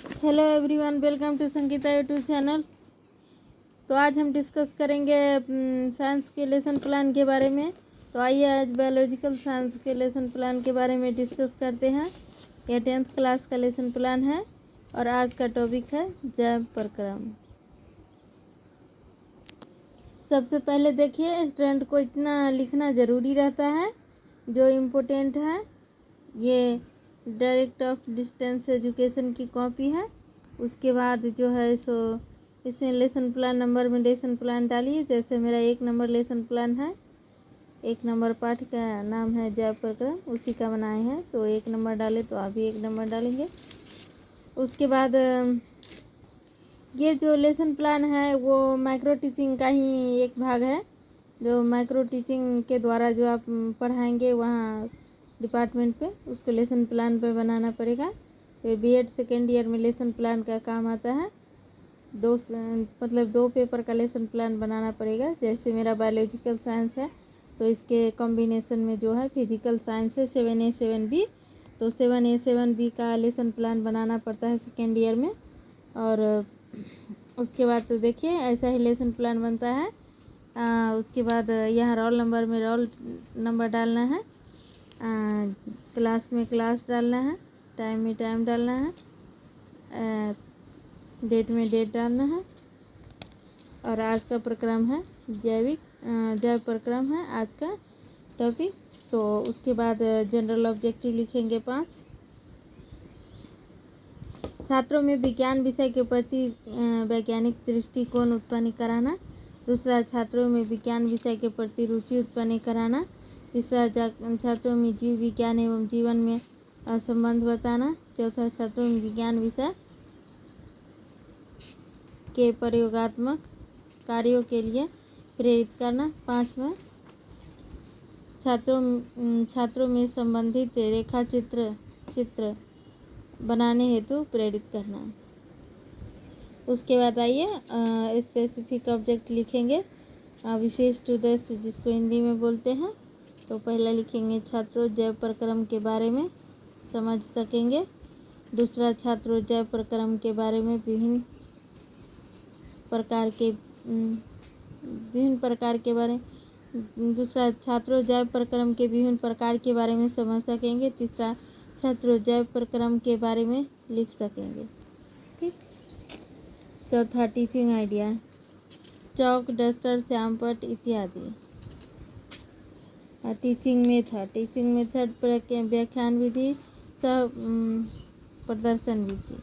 Hello everyone, welcome to Sangeeta YouTube channel. तो आज हम डिस्कस करेंगे साइंस के लेसन प्लान के बारे में। तो आइए आज बायोलॉजिकल साइंस के लेसन प्लान के बारे में डिस्कस करते हैं। यह 10th क्लास का लेसन प्लान है और आज का टॉपिक है जैव प्रक्रम। सबसे पहले देखिए, स्टूडेंट को इतना लिखना ज़रूरी रहता है जो इम्पोर्टेंट है। ये डायरेक्ट ऑफ डिस्टेंस एजुकेशन की कॉपी है। उसके बाद जो है सो इसमें लेसन प्लान नंबर में लेसन प्लान डालिए। जैसे मेरा 1 नंबर लेसन प्लान है, 1 नंबर पाठ का नाम है जैव प्रक्रम, उसी का बनाए हैं। तो 1 नंबर डाले तो आप भी 1 नंबर डालेंगे। उसके बाद ये जो लेसन प्लान है वो माइक्रो टीचिंग का ही एक भाग है, जो माइक्रो टीचिंग के द्वारा जो आप पढ़ाएंगे वहाँ डिपार्टमेंट पे, उसको लेसन प्लान पे बनाना पड़ेगा। तो बीएड सेकेंड ईयर में लेसन प्लान का काम आता है। 2 पेपर का लेसन प्लान बनाना पड़ेगा। जैसे मेरा बायोलॉजिकल साइंस है तो इसके कॉम्बिनेशन में जो है फिजिकल साइंस है 7A 7B। तो 7A 7B का लेसन प्लान बनाना पड़ता है सेकेंड ईयर में। और उसके बाद तो देखिए ऐसा ही लेसन प्लान बनता है। उसके बाद यहाँ रोल नंबर में रोल नंबर डालना है, क्लास में क्लास डालना है, टाइम में टाइम डालना है, डेट में डेट डालना है। और आज का प्रक्रम है जैव प्रक्रम है आज का टॉपिक। तो उसके बाद जनरल ऑब्जेक्टिव लिखेंगे 5। छात्रों में विज्ञान विषय के प्रति वैज्ञानिक दृष्टिकोण उत्पन्न कराना। दूसरा, छात्रों में विज्ञान विषय के प्रति रुचि उत्पन्न कराना। तीसरा, छात्रों में जीव विज्ञान एवं जीवन में संबंध बताना। चौथा, छात्रों में विज्ञान विषय के प्रयोगात्मक कार्यों के लिए प्रेरित करना। पाँचवा, छात्रों में संबंधित रेखा चित्र बनाने हेतु प्रेरित करना। उसके बाद आइए स्पेसिफिक ऑब्जेक्ट लिखेंगे, विशिष्ट उद्देश्य जिसको हिंदी में बोलते हैं। तो पहला लिखेंगे छात्रों जैव प्रक्रम के बारे में समझ सकेंगे। दूसरा, छात्रों जैव प्रक्रम के बारे में विभिन्न प्रकार के बारे दूसरा, छात्रों जैव प्रक्रम के विभिन्न प्रकार के बारे में समझ सकेंगे। तीसरा, छात्रों जैव प्रक्रम के बारे में लिख सकेंगे। ठीक। चौथा, टीचिंग आइडिया, चौक, डस्टर, श्यामपट्ट इत्यादि। टीचिंग मेथड व्याख्यान विधि, सह प्रदर्शन विधि।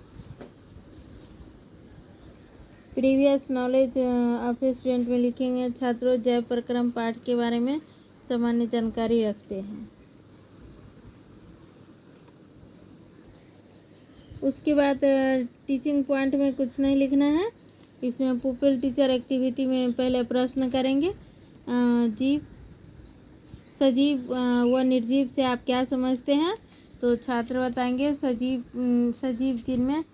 प्रीवियस नॉलेज ऑफ स्टूडेंट में लिखेंगे छात्रों जैव प्रक्रम पाठ के बारे में सामान्य जानकारी रखते हैं। उसके बाद टीचिंग पॉइंट में कुछ नहीं लिखना है। इसमें पुपिल टीचर एक्टिविटी में पहले प्रश्न करेंगे, सजीव व निर्जीव से आप क्या समझते हैं। तो छात्र बताएंगे सजीव जिनमें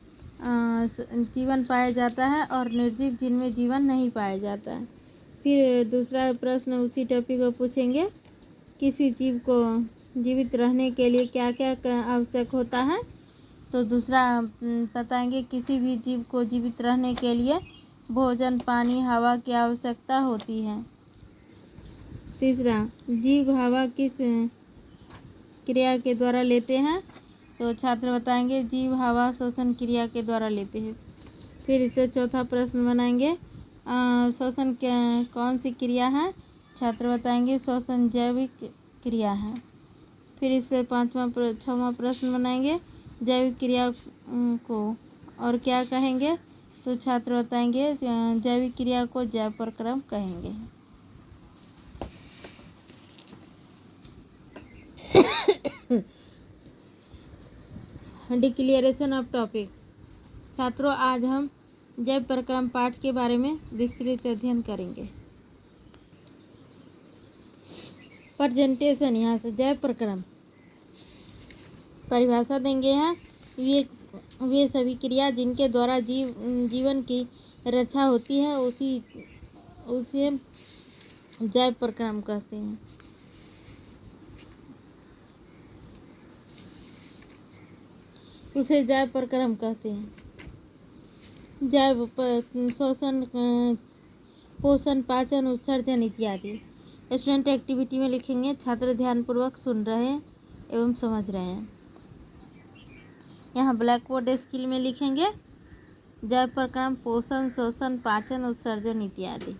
जीवन पाया जाता है और निर्जीव जिनमें जीवन नहीं पाया जाता है। फिर दूसरा प्रश्न उसी टॉपिक को पूछेंगे, किसी जीव को जीवित रहने के लिए क्या क्या आवश्यक होता है। तो दूसरा बताएंगे किसी भी जीव को जीवित रहने के लिए भोजन, पानी, हवा की आवश्यकता होती है। तीसरा, जीव हवा किस क्रिया के द्वारा लेते हैं। तो छात्र बताएंगे जीव हवा श्वसन क्रिया के द्वारा लेते हैं। फिर इससे चौथा प्रश्न बनाएंगे, श्वसन कौन सी क्रिया है। छात्र बताएंगे श्वसन जैविक क्रिया है। फिर इस पर 6वां प्रश्न बनाएंगे, जैविक क्रिया को और क्या कहेंगे। तो छात्र बताएंगे जैविक क्रिया को जैव प्रक्रम कहेंगे। Declaration of topic. छात्रों, आज हम जैव प्रक्रम पाठ के बारे में विस्तृत अध्ययन करेंगे। प्रेजेंटेशन, यहाँ से जैव प्रक्रम परिभाषा देंगे हैं। वे सभी क्रिया जिनके द्वारा जीवन की रक्षा होती है उसे जैव प्रक्रम कहते हैं। उसे जैव प्रक्रम कहते हैं। जैव शोषण, पोषण, पाचन, उत्सर्जन इत्यादि। स्टूडेंट एक्टिविटी में लिखेंगे छात्र ध्यानपूर्वक सुन रहे एवं समझ रहे हैं। यहाँ ब्लैक बोर्ड स्किल में लिखेंगे जैव प्रक्रम, पोषण, शोषण, पाचन, उत्सर्जन इत्यादि।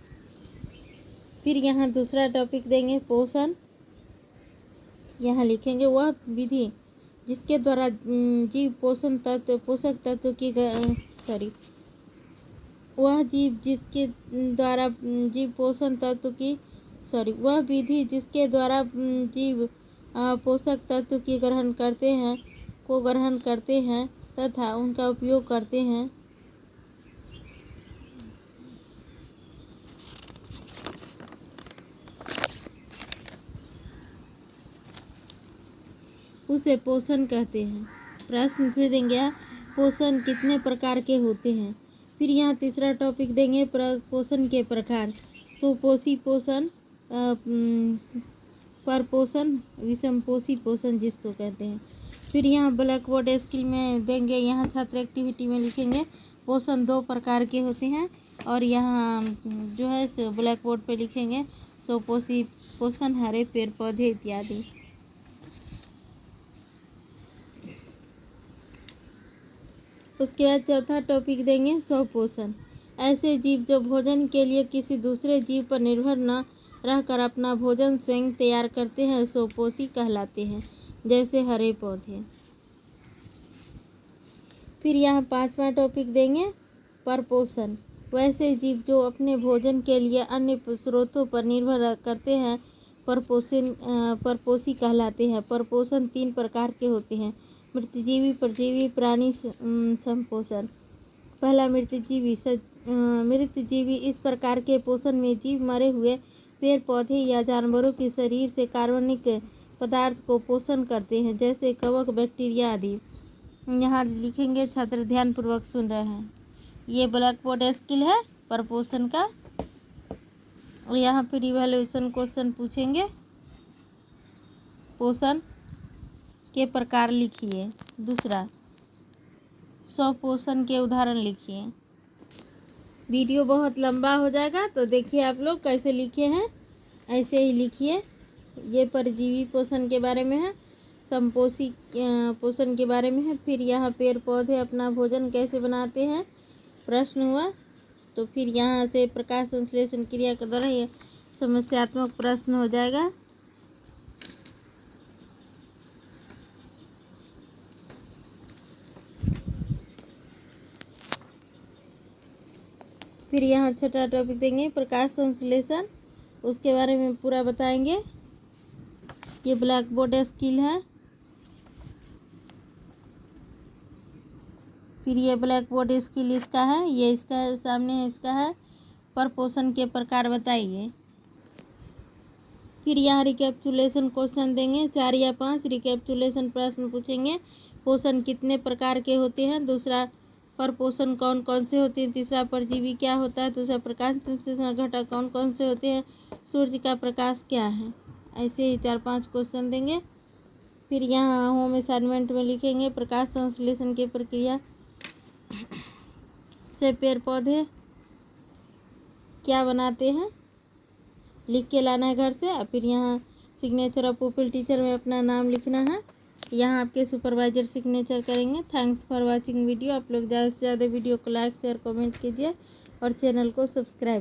फिर यहाँ दूसरा टॉपिक देंगे पोषण। यहाँ लिखेंगे वह विधि जिसके द्वारा जीव पोषक तत्व की वह जीव जिसके द्वारा जीव पोषण तत्व की वह विधि जिसके द्वारा जीव पोषक तत्व की ग्रहण करते हैं तथा उनका उपयोग करते हैं। उसे पोषण कहते हैं। प्रश्न फिर देंगे पोषण कितने प्रकार के होते हैं। फिर यहाँ तीसरा टॉपिक देंगे पोषण के प्रकार। सुपोषी पोषण, परपोषण, विषमपोषी पोषण जिसको कहते हैं। फिर यहाँ ब्लैक बोर्ड स्किल में देंगे, यहाँ छात्र एक्टिविटी में लिखेंगे पोषण 2 प्रकार के होते हैं और यहाँ जो है सो ब्लैक बोर्ड पे लिखेंगे सुपोषी पोषण, हरे पेड़ पौधे इत्यादि। उसके बाद चौथा टॉपिक देंगे स्वपोषण। ऐसे जीव जो भोजन के लिए किसी दूसरे जीव पर निर्भर न रहकर अपना भोजन स्वयं तैयार करते हैं स्वपोषी कहलाते हैं, जैसे हरे पौधे। फिर यहाँ 5वां टॉपिक देंगे परपोषण। वैसे जीव जो अपने भोजन के लिए अन्य स्रोतों पर निर्भर करते हैं परपोषी कहलाते हैं। परपोषण 3 प्रकार के होते हैं, मृतजीवी, परजीवी, प्राणी संपोषण। पहला मृतजीवी। मृतजीवी इस प्रकार के पोषण में जीव मरे हुए पेड़ पौधे या जानवरों के शरीर से कार्बनिक पदार्थ को पोषण करते हैं, जैसे कवक, बैक्टीरिया आदि। यहाँ लिखेंगे छात्र ध्यानपूर्वक सुन रहे हैं। ये ब्लैक बोर्ड स्किल है परपोषण का। और यहाँ पर इवैल्यूएशन क्वेश्चन पूछेंगे। पोषण के प्रकार लिखिए। दूसरा स्वपोषण के उदाहरण लिखिए। वीडियो बहुत लंबा हो जाएगा तो देखिए आप लोग कैसे लिखे हैं, ऐसे ही लिखिए। ये परजीवी पोषण के बारे में है, संपोषी पोषण के बारे में है। फिर यहाँ पेड़ पौधे अपना भोजन कैसे बनाते हैं प्रश्न हुआ। तो फिर यहाँ से प्रकाश संश्लेषण क्रिया के द्वारा ये समस्यात्मक प्रश्न हो जाएगा। फिर यहाँ छठा टॉपिक देंगे प्रकाश संश्लेषण, उसके बारे में पूरा बताएंगे। ये ब्लैक बोर्ड स्किल है। फिर ये ब्लैक बोर्ड स्किल इसका है, ये इसका सामने इसका है। परपोषण के प्रकार बताइए। फिर यहाँ रिकैप्चुलेशन क्वेश्चन देंगे 4 या 5 रिकैप्चुलेशन प्रश्न पूछेंगे। पोषण कितने प्रकार के होते हैं, दूसरा परपोषण कौन कौन से होते हैं, तीसरा परजीवी क्या होता है, दूसरा प्रकाश संश्लेषण घटक कौन कौन से होते हैं, सूर्य का प्रकाश क्या है। ऐसे ही 4-5 क्वेश्चन देंगे। फिर यहाँ होम असाइनमेंट में लिखेंगे प्रकाश संश्लेषण की प्रक्रिया से पेड़ पौधे क्या बनाते हैं, लिख के लाना है घर से। और फिर यहाँ सिग्नेचर ऑफ पुपिल टीचर में अपना नाम लिखना है। यहाँ आपके सुपरवाइजर सिग्नेचर करेंगे। Thanks for watching video. आप लोग ज़्यादा से ज़्यादा वीडियो को लाइक शेयर कमेंट कीजिए और चैनल को सब्सक्राइब